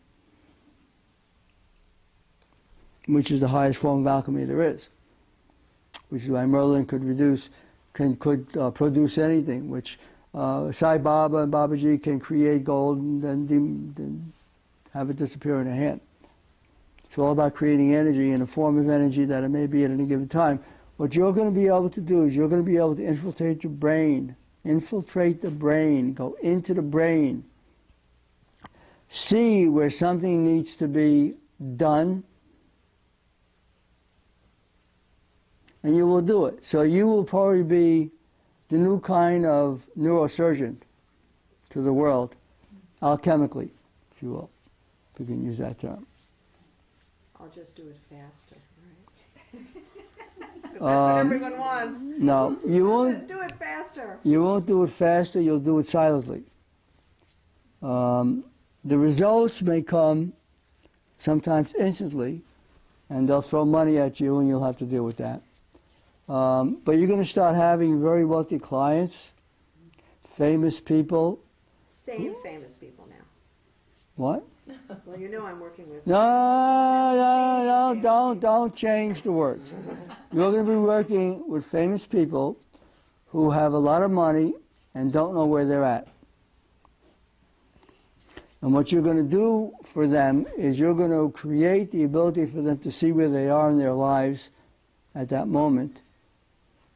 [SPEAKER 3] which is the highest form of alchemy there is. Which is why Merlin could produce anything, which Sai Baba and Babaji can create gold and then have it disappear in a hand. It's all about creating energy in a form of energy that it may be at any given time. What you're going to be able to do is you're going to be able to infiltrate your brain, infiltrate the brain, go into the brain, see where something needs to be done, and you will do it. So you will probably be the new kind of neurosurgeon to the world, alchemically, if you will, if you can use that term.
[SPEAKER 2] I'll just do it faster, right? That's what everyone wants.
[SPEAKER 3] No, you won't.
[SPEAKER 2] Do it faster.
[SPEAKER 3] You won't do it faster. You'll do it silently. The results may come sometimes instantly, and they'll throw money at you, and you'll have to deal with that. But you're going to start having very wealthy clients, famous people.
[SPEAKER 2] Same famous people now.
[SPEAKER 3] What?
[SPEAKER 2] Well, you know I'm working with.
[SPEAKER 3] No, don't change the words. You're going to be working with famous people who have a lot of money and don't know where they're at. And what you're going to do for them is you're going to create the ability for them to see where they are in their lives at that moment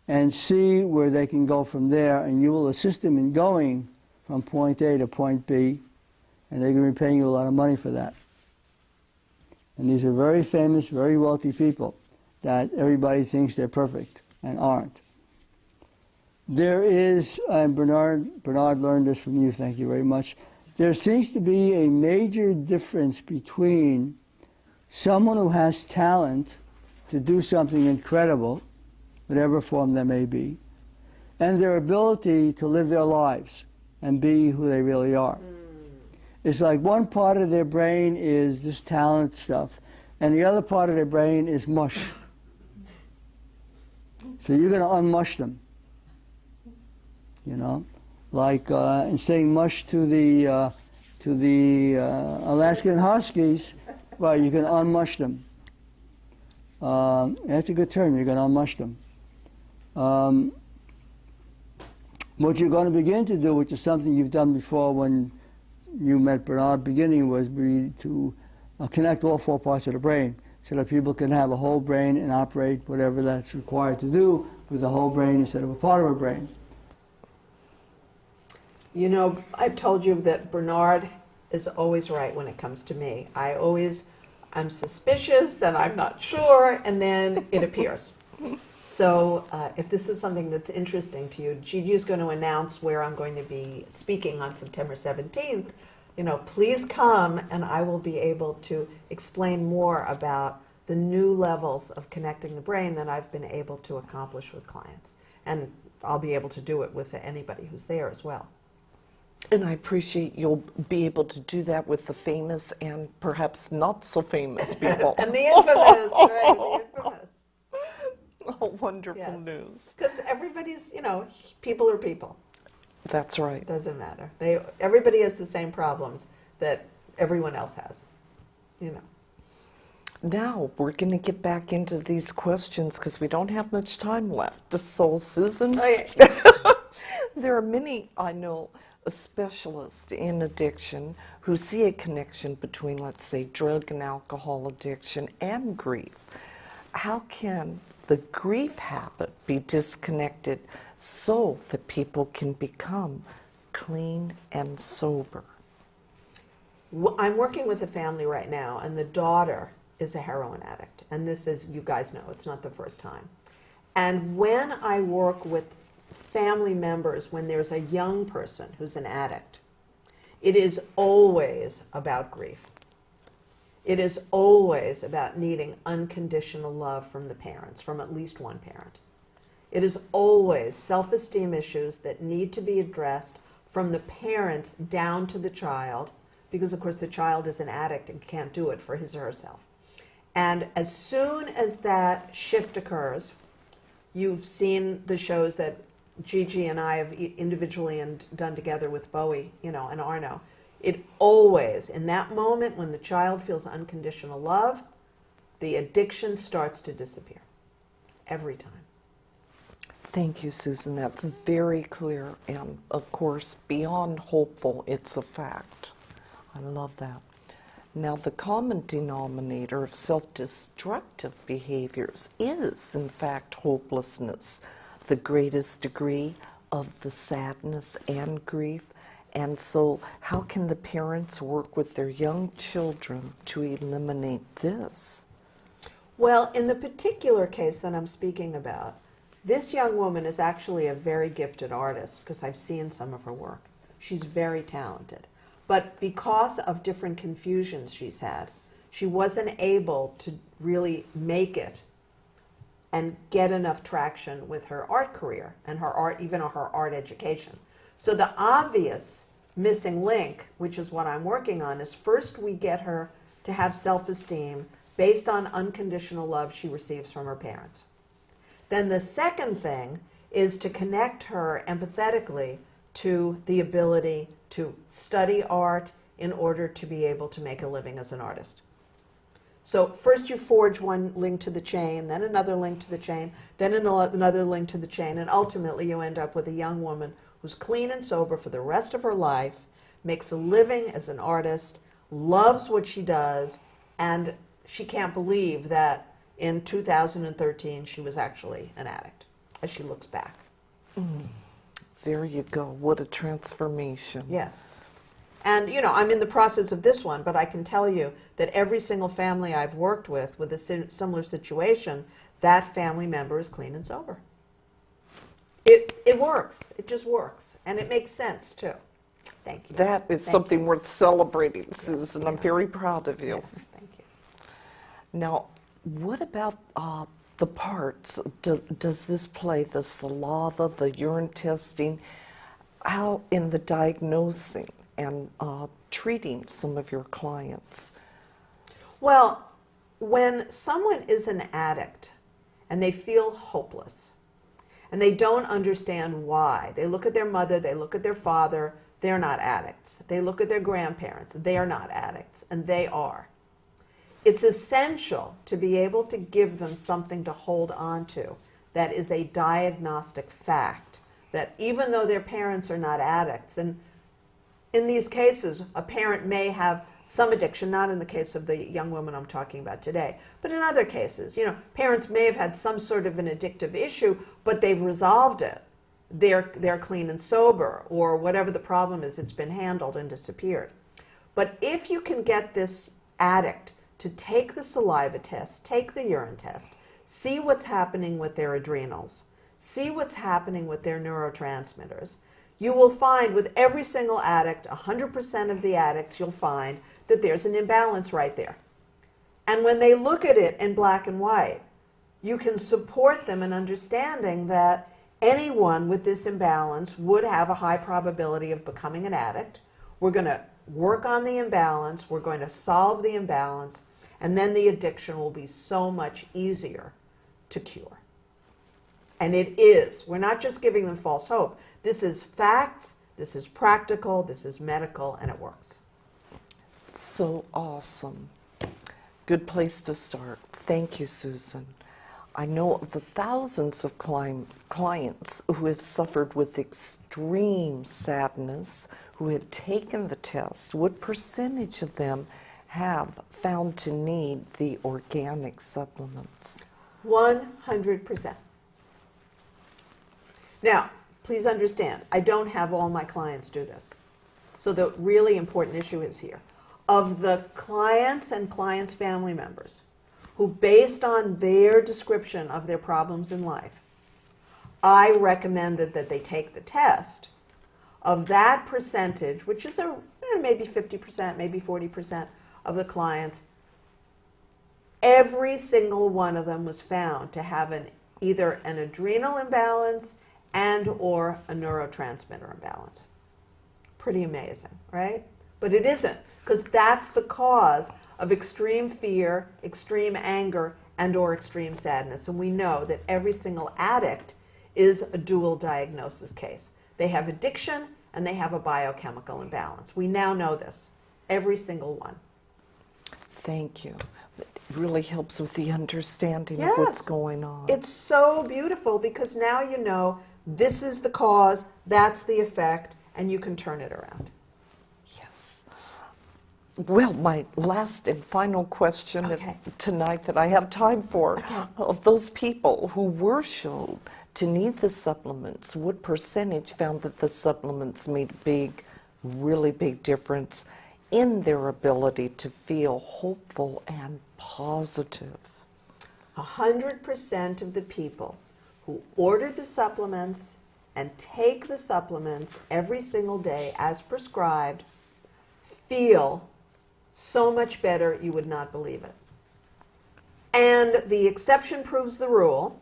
[SPEAKER 3] and see where they can go from there, and you will assist them in going from point A to point B, and they're going to be paying you a lot of money for that. And these are very famous, very wealthy people that everybody thinks they're perfect and aren't. There is, and Bernard learned this from you, thank you very much, there seems to be a major difference between someone who has talent to do something incredible, whatever form that may be, and their ability to live their lives and be who they really are. It's like one part of their brain is this talent stuff, and the other part of their brain is mush. So you're going to unmush them, you know? Like in saying mush to the Alaskan Huskies, well, you can unmush them. That's a good term, you're going to unmush them. What you're going to begin to do, which is something you've done before when you met Bernard, beginning was to connect all four parts of the brain so that people can have a whole brain and operate whatever that's required to do with a whole brain instead of a part of a brain.
[SPEAKER 2] You know, I've told you that Bernard is always right when it comes to me. I'm suspicious and I'm not sure, and then it appears. So if this is something that's interesting to you, Gigi's going to announce where I'm going to be speaking on September 17th. You know, please come, and I will be able to explain more about the new levels of connecting the brain that I've been able to accomplish with clients. And I'll be able to do it with anybody who's there as well.
[SPEAKER 1] And I appreciate you'll be able to do that with the famous and perhaps not so famous people.
[SPEAKER 2] And the infamous, right? The infamous.
[SPEAKER 1] Oh, wonderful
[SPEAKER 2] Yes.
[SPEAKER 1] news.
[SPEAKER 2] Because everybody's, you know, people are people.
[SPEAKER 1] That's right.
[SPEAKER 2] It doesn't matter. Everybody has the same problems that everyone else has, you know.
[SPEAKER 1] Now, we're going to get back into these questions because we don't have much time left. So, Susan,
[SPEAKER 2] Okay.
[SPEAKER 1] there are many, I know, specialists in addiction who see a connection between, let's say, drug and alcohol addiction and grief. How can the grief habit be disconnected so that people can become clean and sober?
[SPEAKER 2] I'm working with a family right now, and the daughter is a heroin addict. And this is, you guys know, it's not the first time. And when I work with family members, when there's a young person who's an addict, it is always about grief. It is always about needing unconditional love from the parents, from at least one parent. It is always self-esteem issues that need to be addressed from the parent down to the child, because of course the child is an addict and can't do it for his or herself. And as soon as that shift occurs, you've seen the shows that Gigi and I have individually and done together with Bowie, you know, and Arno. It always, in that moment when the child feels unconditional love, the addiction starts to disappear. Every time.
[SPEAKER 1] Thank you, Susan. That's very clear and, of course, beyond hopeful. It's a fact. I love that. Now, the common denominator of self-destructive behaviors is, in fact, hopelessness, the greatest degree of the sadness and grief. And so, how can the parents work with their young children to eliminate this?
[SPEAKER 2] Well, in the particular case that I'm speaking about, this young woman is actually a very gifted artist because I've seen some of her work. She's very talented. But because of different confusions she's had, she wasn't able to really make it and get enough traction with her art career and her art, even her art education. So the obvious missing link, which is what I'm working on, is first we get her to have self-esteem based on unconditional love she receives from her parents. Then the second thing is to connect her empathetically to the ability to study art in order to be able to make a living as an artist. So first you forge one link to the chain, then another link to the chain, then another link to the chain, and ultimately you end up with a young woman who's clean and sober for the rest of her life, makes a living as an artist, loves what she does, and she can't believe that in 2013 she was actually an addict, as she looks back.
[SPEAKER 1] There you go. What a transformation.
[SPEAKER 2] Yes. And, you know, I'm in the process of this one, but I can tell you that every single family I've worked with a similar situation, that family member is clean and sober. It works. It just works. And it makes sense, too. Thank you.
[SPEAKER 1] That is
[SPEAKER 2] Thank
[SPEAKER 1] something
[SPEAKER 2] you.
[SPEAKER 1] worth celebrating, Susan.
[SPEAKER 2] Yeah.
[SPEAKER 1] I'm very proud of you.
[SPEAKER 2] Yes, thank you.
[SPEAKER 1] Now, what about the parts? Does this play, the saliva, the urine testing, how in the diagnosing and treating some of your clients?
[SPEAKER 2] Well, when someone is an addict and they feel hopeless and they don't understand why, they look at their mother, they look at their father, they're not addicts. They look at their grandparents, they are not addicts, and they are. It's essential to be able to give them something to hold on to that is a diagnostic fact, that even though their parents are not addicts, and in these cases, a parent may have some addiction, not in the case of the young woman I'm talking about today, but in other cases, you know, parents may have had some sort of an addictive issue, but they've resolved it. They're clean and sober, or whatever the problem is, it's been handled and disappeared. But if you can get this addict to take the saliva test, take the urine test, see what's happening with their adrenals, see what's happening with their neurotransmitters, you will find with every single addict, 100% of the addicts, you'll find that there's an imbalance right there. And when they look at it in black and white, you can support them in understanding that anyone with this imbalance would have a high probability of becoming an addict. We're going to work on the imbalance, we're going to solve the imbalance, and then the addiction will be so much easier to cure. And it is. We're not just giving them false hope. This is facts, this is practical, this is medical, and it works.
[SPEAKER 1] So awesome. Good place to start. Thank you, Susan. I know of the thousands of clients who have suffered with extreme sadness, who have taken the test. What percentage of them have found to need the organic supplements?
[SPEAKER 2] 100%. Now, please understand, I don't have all my clients do this. So the really important issue is here. Of the clients and clients' family members who, based on their description of their problems in life, I recommended that they take the test, of that percentage, which is maybe 50%, maybe 40% of the clients, every single one of them was found to have either an adrenal imbalance and or a neurotransmitter imbalance. Pretty amazing, right? But it isn't, because that's the cause of extreme fear, extreme anger, and or extreme sadness. And we know that every single addict is a dual diagnosis case. They have addiction and they have a biochemical imbalance. We now know this, every single one.
[SPEAKER 1] Thank you. It really helps with the understanding of
[SPEAKER 2] Yes.
[SPEAKER 1] what's going on.
[SPEAKER 2] It's so beautiful because now you know this is the cause, that's the effect, and you can turn it around.
[SPEAKER 1] Yes. Well, my last and final question
[SPEAKER 2] Okay.
[SPEAKER 1] tonight that I have time for,
[SPEAKER 2] Okay.
[SPEAKER 1] of those people who were shown to need the supplements, what percentage found that the supplements made a really big difference in their ability to feel hopeful and positive?
[SPEAKER 2] 100% of the people who order the supplements and take the supplements every single day as prescribed feel so much better you would not believe it. And the exception proves the rule.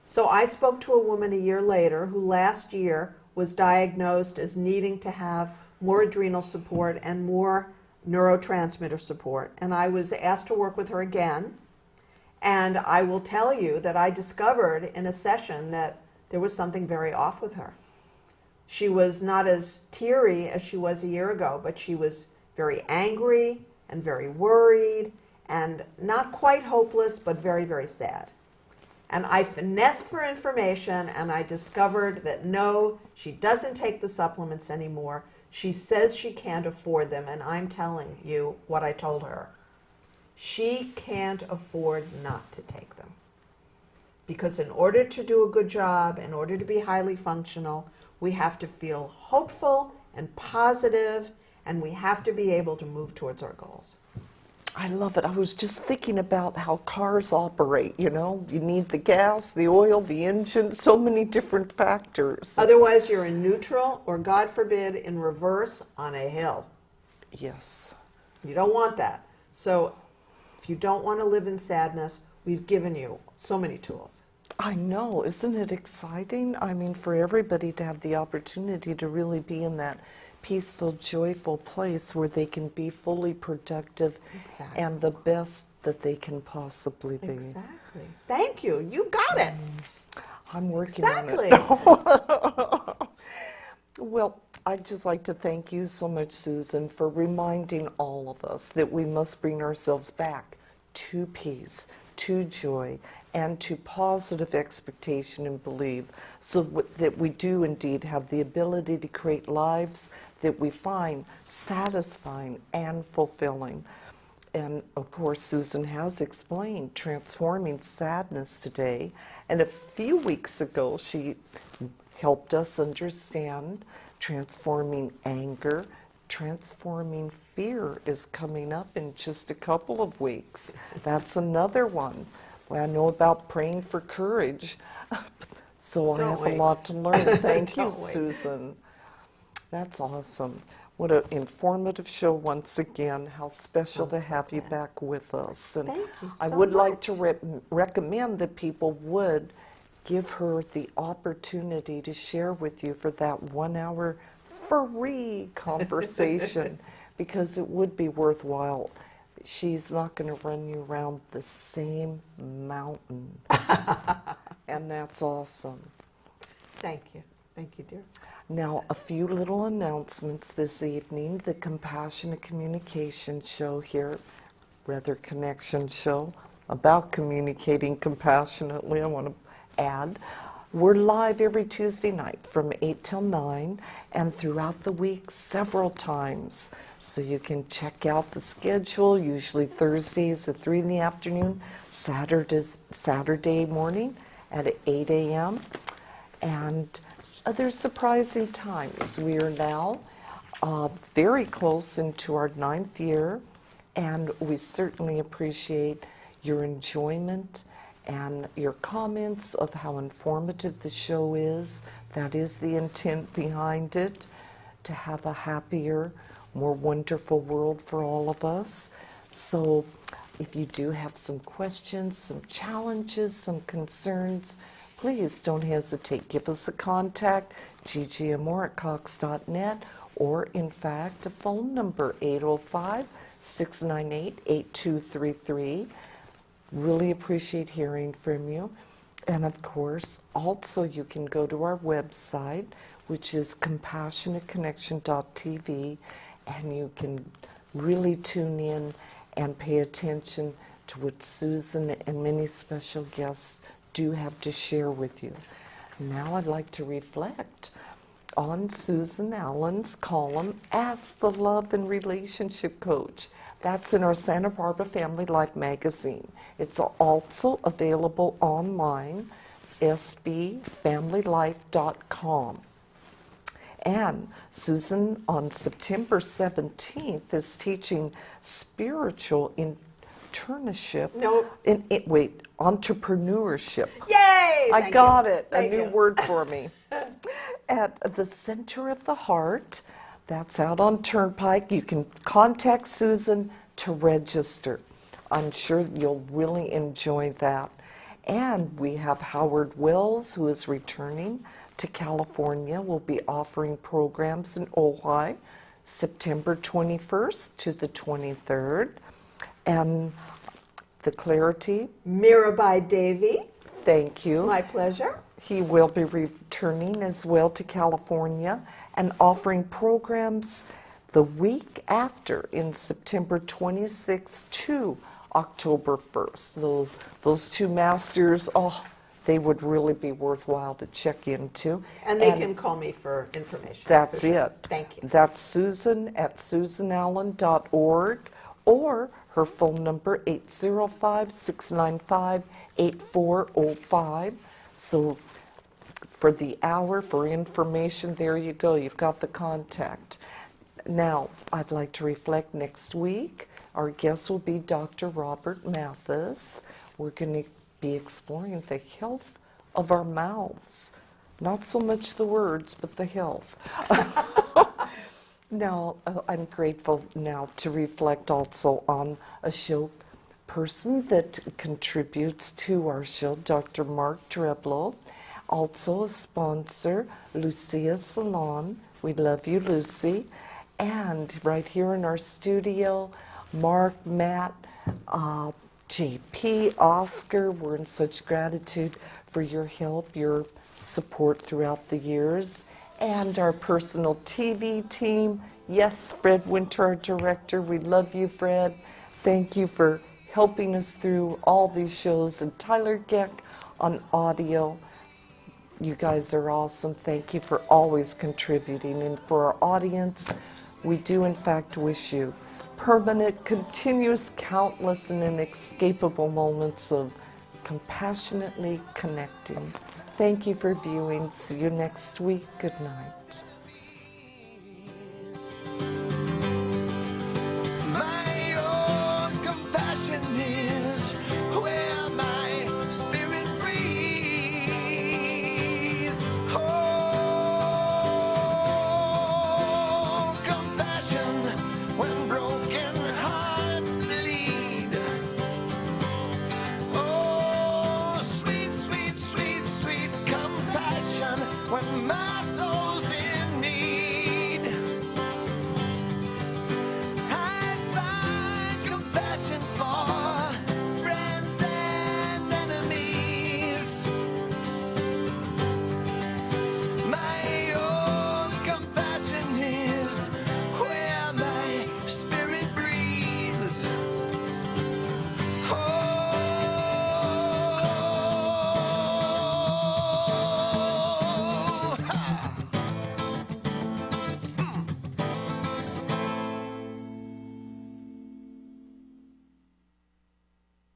[SPEAKER 2] So I spoke to a woman a year later who last year was diagnosed as needing to have more adrenal support and more neurotransmitter support. And I was asked to work with her again. And I will tell you that I discovered in a session that there was something very off with her. She was not as teary as she was a year ago, but she was very angry and very worried and not quite hopeless, but very, very sad. And I finessed for information and I discovered that no, she doesn't take the supplements anymore. She says she can't afford them, and I'm telling you what I told her. She can't afford not to take them. Because in order to do a good job, in order to be highly functional, we have to feel hopeful and positive, and we have to be able to move towards our goals.
[SPEAKER 1] I love it. I was just thinking about how cars operate, you know. You need the gas, the oil, the engine, so many different factors.
[SPEAKER 2] Otherwise, you're in neutral or, God forbid, in reverse on a hill.
[SPEAKER 1] Yes.
[SPEAKER 2] You don't want that. So if you don't want to live in sadness, we've given you so many tools.
[SPEAKER 1] I know. Isn't it exciting? I mean, for everybody to have the opportunity to really be in that peaceful, joyful place where they can be fully productive
[SPEAKER 2] Exactly.
[SPEAKER 1] and the best that they can possibly be.
[SPEAKER 2] Exactly. Thank you. You got it.
[SPEAKER 1] I'm working
[SPEAKER 2] Exactly.
[SPEAKER 1] on it. Well, I'd just like to thank you so much, Susan, for reminding all of us that we must bring ourselves back to peace, to joy, and to positive expectation and belief, so that we do indeed have the ability to create lives that we find satisfying and fulfilling. And of course, Susan has explained transforming sadness today. And a few weeks ago, she helped us understand transforming anger. Transforming fear is coming up in just a couple of weeks. That's another one. Well, I know about praying for courage, so I
[SPEAKER 2] Don't
[SPEAKER 1] have
[SPEAKER 2] we?
[SPEAKER 1] a lot to learn. Thank you,
[SPEAKER 2] Don't we?
[SPEAKER 1] Susan. That's awesome. What an informative show once again. How special
[SPEAKER 2] I'm
[SPEAKER 1] to
[SPEAKER 2] so
[SPEAKER 1] have you
[SPEAKER 2] glad.
[SPEAKER 1] back with us. And
[SPEAKER 2] Thank you
[SPEAKER 1] I
[SPEAKER 2] so
[SPEAKER 1] would like to
[SPEAKER 2] much.
[SPEAKER 1] recommend that people would give her the opportunity to share with you for that 1 hour free conversation, because it would be worthwhile. She's not going to run you around the same mountain. And that's awesome.
[SPEAKER 2] Thank you. Thank you, dear.
[SPEAKER 1] Now, a few little announcements this evening. The Compassionate Communication Show here, rather Connection Show, about communicating compassionately, I want to add. We're live every Tuesday night from 8 till 9, and throughout the week several times. So you can check out the schedule, usually Thursdays at 3 in the afternoon, Saturday morning at 8 a.m., and other surprising times. We are now very close into our 9th year, and we certainly appreciate your enjoyment and your comments of how informative the show is. That is the intent behind it, to have a happier, more wonderful world for all of us. So if you do have some questions, some challenges, some concerns, please don't hesitate. Give us a contact, ggmore@cox.net, or in fact, a phone number, 805-698-8233. Really appreciate hearing from you. And of course, also you can go to our website, which is compassionateconnection.tv, and you can really tune in and pay attention to what Susan and many special guests do have to share with you. Now I'd like to reflect on Susan Allan's column, Ask the Love and Relationship Coach. That's in our Santa Barbara Family Life magazine. It's also available online, sbfamilylife.com. And Susan, on September 17th, is teaching spiritual internship.
[SPEAKER 2] No.
[SPEAKER 1] Entrepreneurship.
[SPEAKER 2] Yay!
[SPEAKER 1] I
[SPEAKER 2] Thank
[SPEAKER 1] got
[SPEAKER 2] you.
[SPEAKER 1] it.
[SPEAKER 2] Thank
[SPEAKER 1] A new
[SPEAKER 2] you.
[SPEAKER 1] word for me. At the Center of the Heart. That's out on Turnpike. You can contact Susan to register. I'm sure you'll really enjoy that. And we have Howard Wells, who is returning to California. Will be offering programs in Ojai, September 21st to the 23rd. And the Clarity,
[SPEAKER 2] Mirabai Devi,
[SPEAKER 1] thank you.
[SPEAKER 2] my pleasure.
[SPEAKER 1] He will be returning as well to California and offering programs the week after in September 26th to October 1st. Those two masters, they would really be worthwhile to check into.
[SPEAKER 2] And they can call me for information.
[SPEAKER 1] That's
[SPEAKER 2] for sure.
[SPEAKER 1] it.
[SPEAKER 2] Thank you.
[SPEAKER 1] That's Susan at susanallen.org or her phone number 805-695-8405. So for the hour, for information, there you go. You've got the contact. Now, I'd like to reflect next week. Our guest will be Dr. Robert Mathis. We're going to be exploring the health of our mouths. Not so much the words, but the health. Now, I'm grateful now to reflect also on a show person that contributes to our show, Dr. Mark Dreblow. Also a sponsor, Lucia Salon. We love you, Lucy. And right here in our studio, Mark, Matt, JP, Oscar, we're in such gratitude for your help, your support throughout the years. And our personal TV team. Yes, Fred Winter, our director. We love you, Fred. Thank you for helping us through all these shows. And Tyler Geck on audio. You guys are awesome. Thank you for always contributing. And for our audience, we do in fact wish you permanent, continuous, countless, and inescapable moments of compassionately connecting. Thank you for viewing. See you next week. Good night.